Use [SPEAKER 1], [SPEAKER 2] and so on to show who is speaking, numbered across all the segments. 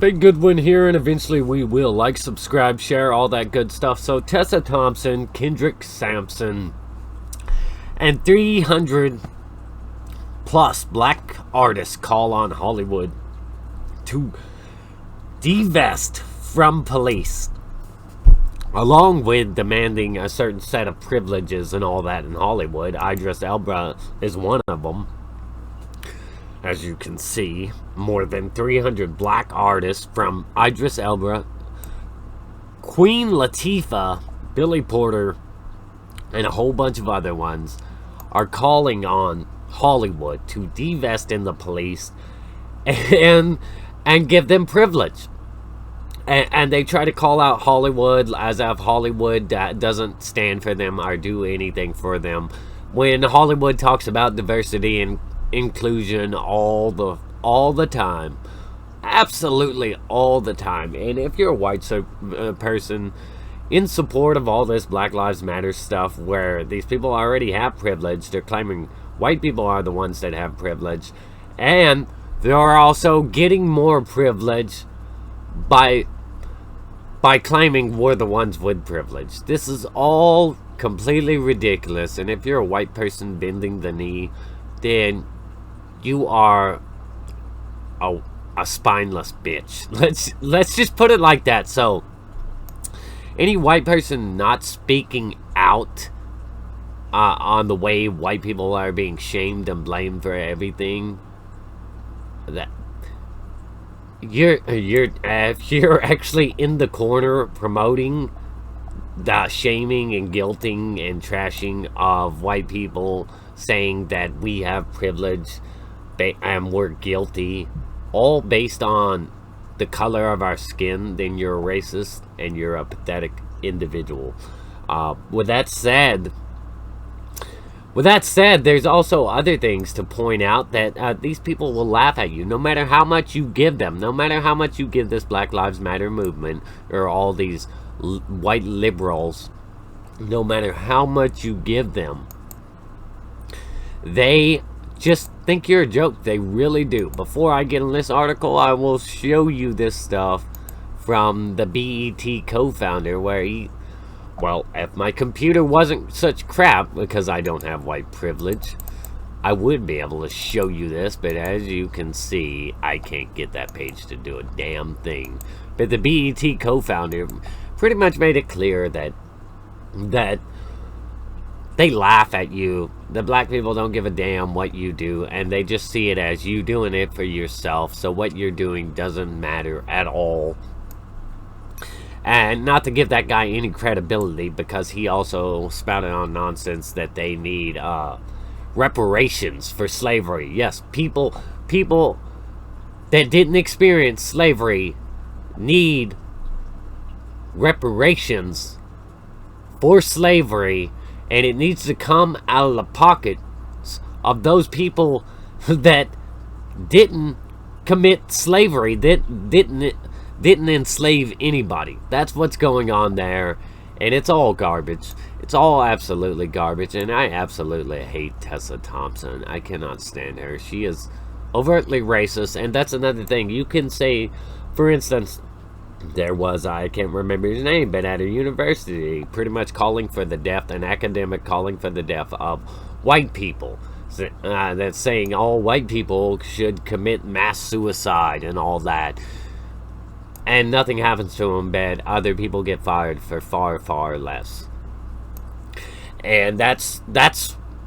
[SPEAKER 1] Big good win here, and eventually we will like, subscribe, share, all that good stuff. So Tessa Thompson, Kendrick Sampson, and 300 plus black artists call on Hollywood to divest from police, along with demanding a certain set of privileges and all that in Hollywood. Idris Elba is one of them. As you can see, more than 300 black artists, from Idris Elba, Queen Latifah, Billy Porter, and a whole bunch of other ones, are calling on Hollywood to divest in the police and give them privilege. And they try to call out Hollywood as if Hollywood doesn't stand for them or do anything for them, when Hollywood talks about diversity and inclusion all the time, absolutely all the time. And if you're a white person in support of all this Black Lives Matter stuff, where these people already have privilege, they're claiming white people are the ones that have privilege, and they're also getting more privilege by claiming we're the ones with privilege. This is all completely ridiculous. And if you're a white person bending the knee, then you are a spineless bitch. Let's just put it like that. So any white person not speaking out on the way white people are being shamed and blamed for everything, that if you're actually in the corner promoting the shaming and guilting and trashing of white people, saying that we have privilege and we're guilty, all based on the color of our skin, then you're a racist and you're a pathetic individual. With that said, there's also other things to point out, that these people will laugh at you no matter how much you give them, no matter how much you give this Black Lives Matter movement or all these white liberals. No matter how much you give them, they just think you're a joke. They really do. Before I get in this article, I will show you this stuff from the BET co-founder, where well, if my computer wasn't such crap, because I don't have white privilege, I would be able to show you this, but as you can see, I can't get that page to do a damn thing. But the BET co-founder pretty much made it clear that they laugh at you. The black people don't give a damn what you do, and they just see it as you doing it for yourself, so what you're doing doesn't matter at all. And not to give that guy any credibility, because he also spouted on nonsense that they need reparations for slavery. Yes, people that didn't experience slavery need reparations for slavery, and it needs to come out of the pockets of those people that didn't commit slavery, that didn't enslave anybody. That's what's going on there, and it's all garbage. It's all absolutely garbage, and I absolutely hate Tessa Thompson. I cannot stand her. She is overtly racist, and that's another thing. You can say, for instance, there was, I can't remember his name, but at a university, pretty much calling for the death, an academic calling for the death of white people. That's saying all white people should commit mass suicide and all that. And nothing happens to them, but other people get fired for far, far less. And that's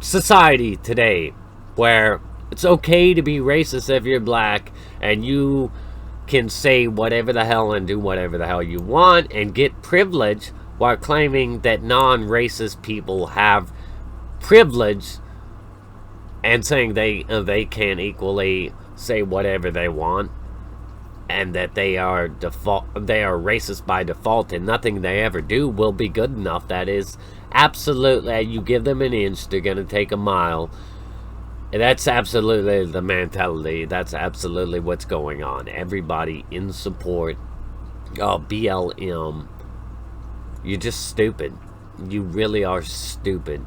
[SPEAKER 1] society today, where it's okay to be racist if you're black, and you can say whatever the hell and do whatever the hell you want and get privilege, while claiming that non-racist people have privilege, and saying they can equally say whatever they want, and that they are racist by default, and nothing they ever do will be good enough. That is absolutely, you give them an inch, they're gonna take a mile. That's absolutely the mentality. That's absolutely what's going on. Everybody in support of BLM. You're just stupid. You really are stupid.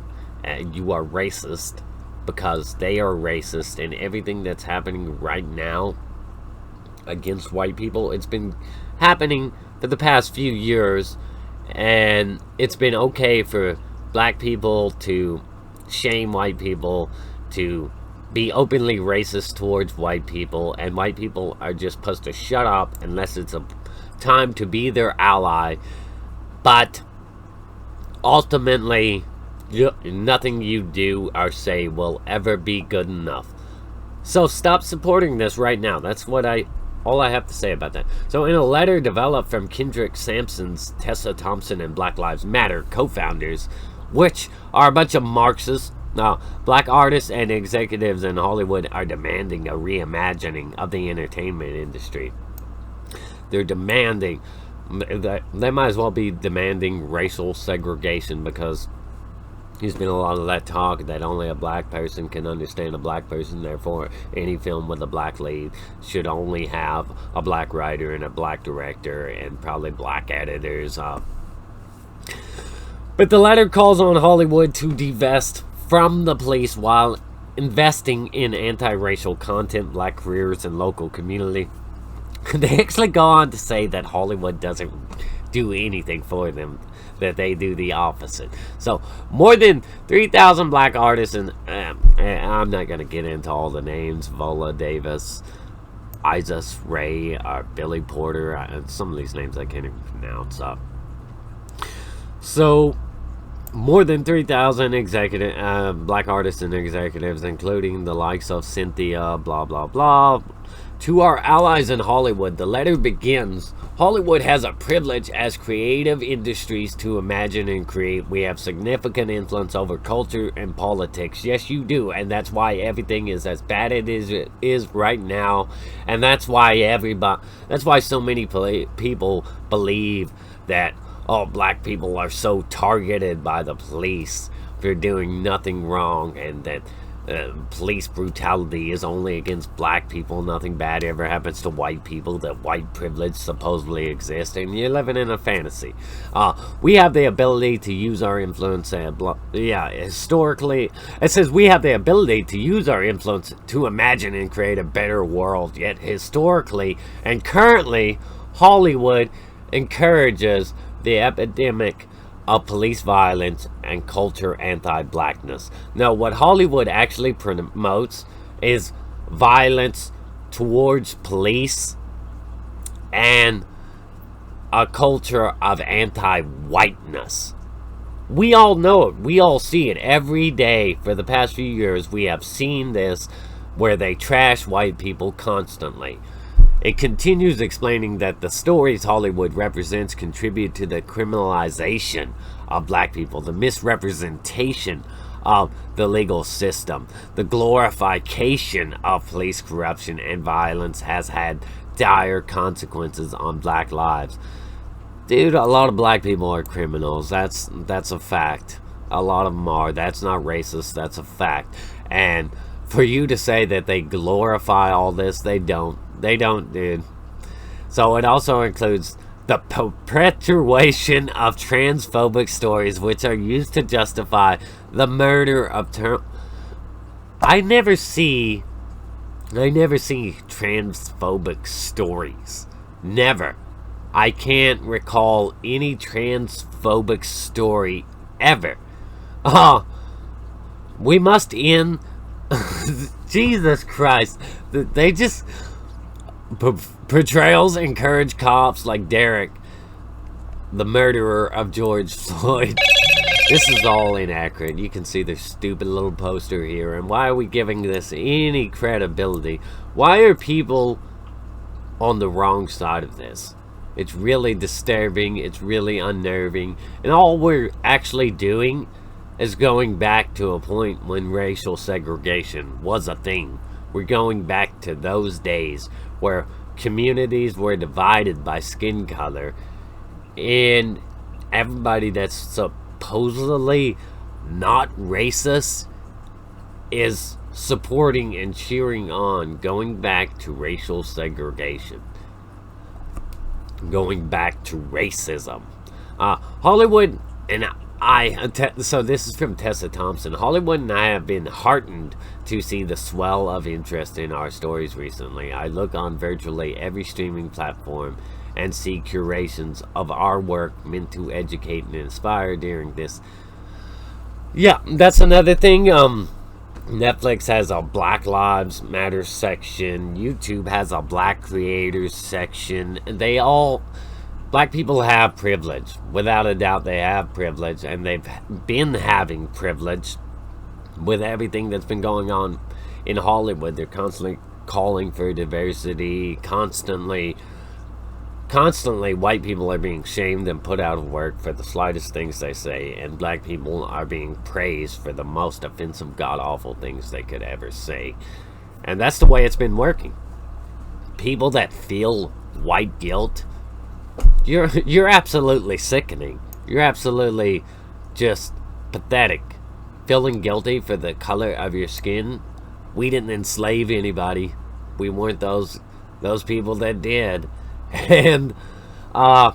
[SPEAKER 1] You are racist because they are racist, and everything that's happening right now against white people. It's been happening for the past few years, and it's been okay for black people to shame white people, to be openly racist towards white people, and white people are just supposed to shut up unless it's a time to be their ally. But ultimately, nothing you do or say will ever be good enough. So stop supporting this right now. That's all I have to say about that. So in a letter developed from Kendrick Sampson's Tessa Thompson and Black Lives Matter co-founders, which are a bunch of Marxists, black artists and executives in Hollywood are demanding a reimagining of the entertainment industry. They're demanding, they might as well be demanding racial segregation, because there's been a lot of that talk that only a black person can understand a black person, therefore any film with a black lead should only have a black writer and a black director and probably black editors. But the letter calls on Hollywood to divest from the police while investing in anti-racial content, black careers, and local community. They actually go on to say that Hollywood doesn't do anything for them, that they do the opposite. So more than 3,000 black artists, and I'm not going to get into all the names, Viola Davis, Isis Ray, Billy Porter, some of these names I can't even pronounce. So more than 3,000 black artists and executives, including the likes of Cynthia, blah, blah, blah. To our allies in Hollywood, the letter begins, Hollywood has a privilege as creative industries to imagine and create. We have significant influence over culture and politics. Yes, you do, and that's why everything is as bad as it is right now, and that's why so many people believe that, oh, black people are so targeted by the police for doing nothing wrong, and that police brutality is only against black people. Nothing bad ever happens to white people, that white privilege supposedly exists, and you're living in a fantasy. We have the ability to use our influence, historically, it says we have the ability to use our influence to imagine and create a better world, yet historically and currently, Hollywood encourages the epidemic of police violence and culture anti-blackness. Now, what Hollywood actually promotes is violence towards police and a culture of anti-whiteness. We all know it. We all see it every day. For the past few years, we have seen this, where they trash white people constantly. It continues explaining that the stories Hollywood represents contribute to the criminalization of black people, the misrepresentation of the legal system, the glorification of police corruption and violence has had dire consequences on black lives. Dude, a lot of black people are criminals. That's a fact. A lot of them are. That's not racist. That's a fact. And for you to say that they glorify all this, they don't. They don't, dude. So it also includes the perpetuation of transphobic stories, which are used to justify the murder of I never see transphobic stories. Never. I can't recall any transphobic story ever. We must end. Jesus Christ. They just. Portrayals encourage cops like Derek, the murderer of George Floyd. This is all inaccurate. You can see the stupid little poster here. And why are we giving this any credibility? Why are people on the wrong side of this? It's really disturbing. It's really unnerving. And all we're actually doing is going back to a point when racial segregation was a thing. We're going back to those days where communities were divided by skin color, and everybody that's supposedly not racist is supporting and cheering on going back to racial segregation, going back to racism. Hollywood, and So this is from Tessa Thompson. Hollywood and I have been heartened to see the swell of interest in our stories recently. I look on virtually every streaming platform and see curations of our work meant to educate and inspire during this. Yeah, that's another thing. Netflix has a Black Lives Matter section. YouTube has a Black Creators section. Black people have privilege. Without a doubt, they have privilege, and they've been having privilege with everything that's been going on in Hollywood. They're constantly calling for diversity. Constantly, white people are being shamed and put out of work for the slightest things they say, and black people are being praised for the most offensive, god-awful things they could ever say. And that's the way it's been working. People that feel white guilt, you're absolutely sickening. You're absolutely just pathetic. Feeling guilty for the color of your skin. We didn't enslave anybody. We weren't those people that did. And I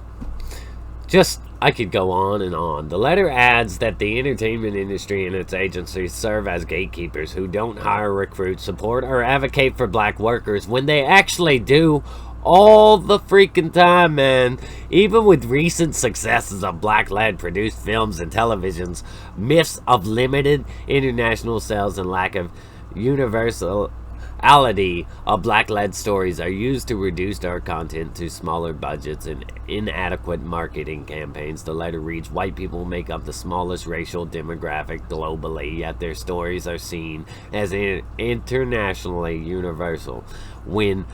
[SPEAKER 1] could go on and on. The letter adds that the entertainment industry and its agencies serve as gatekeepers who don't hire, recruit, support, or advocate for black workers when they actually do all the freaking time, man. Even with recent successes of black-led produced films and televisions, myths of limited international sales and lack of universality of black-led stories are used to reduce our content to smaller budgets and inadequate marketing campaigns. The letter reads, white people make up the smallest racial demographic globally, yet their stories are seen as internationally universal. When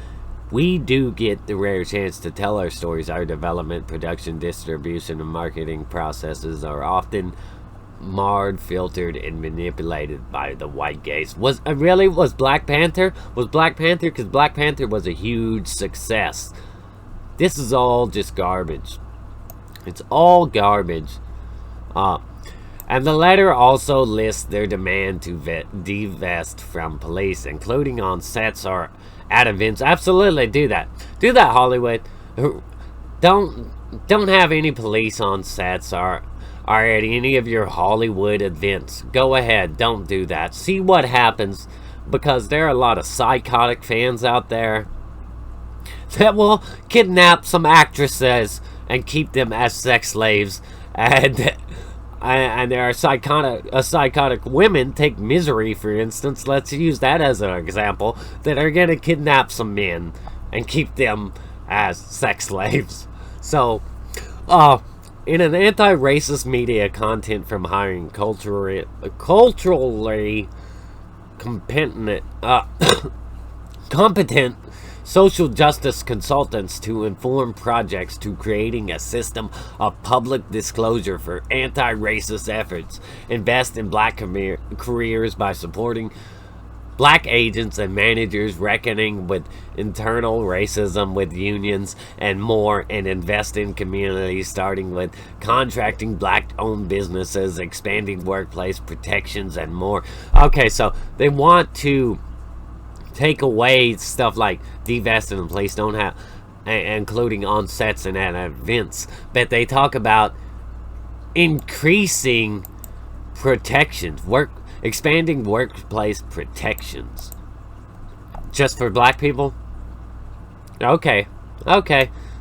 [SPEAKER 1] we do get the rare chance to tell our stories, our development, production, distribution, and marketing processes are often marred, filtered, and manipulated by the white gaze. Was Black Panther? Because Black Panther was a huge success. This is all just garbage. It's all garbage. And the letter also lists their demand to divest from police, including on sets or at events. Absolutely, do that. Do that, Hollywood. Don't have any police on sets or at any of your Hollywood events. Go ahead, don't do that. See what happens, because there are a lot of psychotic fans out there that will kidnap some actresses and keep them as sex slaves, and there are psychotic women, take Misery for instance, let's use that as an example, that are going to kidnap some men and keep them as sex slaves. So, in an anti-racist media content from hiring culturally competent social justice consultants to inform projects to creating a system of public disclosure for anti-racist efforts, invest in black careers by supporting black agents and managers, reckoning with internal racism with unions and more, and invest in communities, starting with contracting black-owned businesses, expanding workplace protections, and more. Okay, so they want to take away stuff like divesting and police don't have, including on sets and at events, but they talk about increasing protections, expanding workplace protections just for black people. Okay.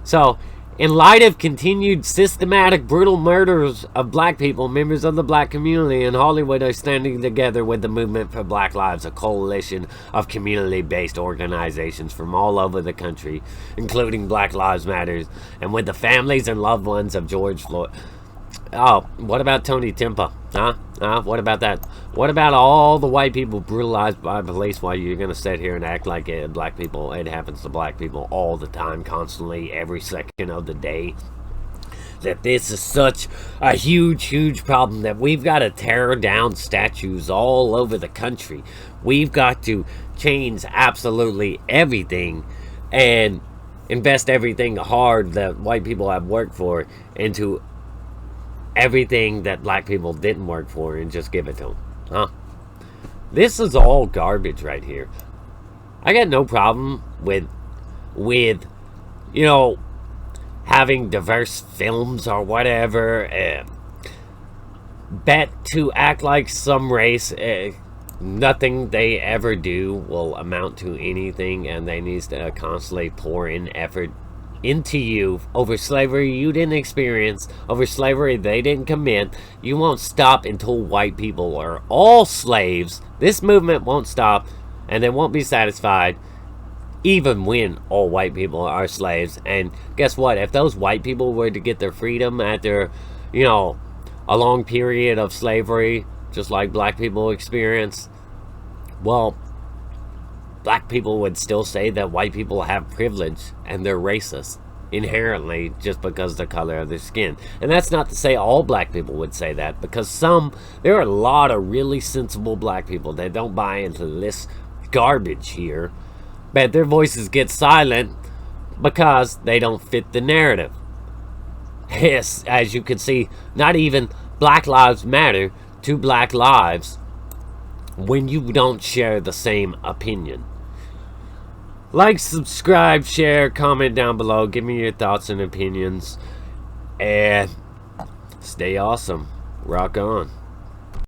[SPEAKER 1] So, in light of continued systematic brutal murders of black people, members of the black community in Hollywood are standing together with the Movement for Black Lives, a coalition of community-based organizations from all over the country, including Black Lives Matter, and with the families and loved ones of George Floyd. Oh, what about Tony Timpa? What about that? What about all the white people brutalized by police? While you're going to sit here and act like it happens to black people all the time, constantly, every second of the day? That this is such a huge problem that we've got to tear down statues all over the country. We've got to change absolutely everything and invest everything hard that white people have worked for into everything that black people didn't work for and just give it to them. This is all garbage right here. I got no problem with having diverse films or whatever. bet to act like some race, nothing they ever do will amount to anything, and they need to constantly pour in effort into you over slavery you didn't experience, over slavery they didn't commit. You won't stop until white people are all slaves. This movement won't stop, and they won't be satisfied even when all white people are slaves. And guess what? If those white people were to get their freedom after, you know, a long period of slavery, just like black people experience, well, black people would still say that white people have privilege and they're racist inherently just because of the color of their skin. And that's not to say all black people would say that, because there are a lot of really sensible black people that don't buy into this garbage here, but their voices get silent because they don't fit the narrative. Yes, as you can see, not even Black Lives Matter to Black Lives when you don't share the same opinion. Like, subscribe, share, comment down below. Give me your thoughts and opinions. And stay awesome. Rock on.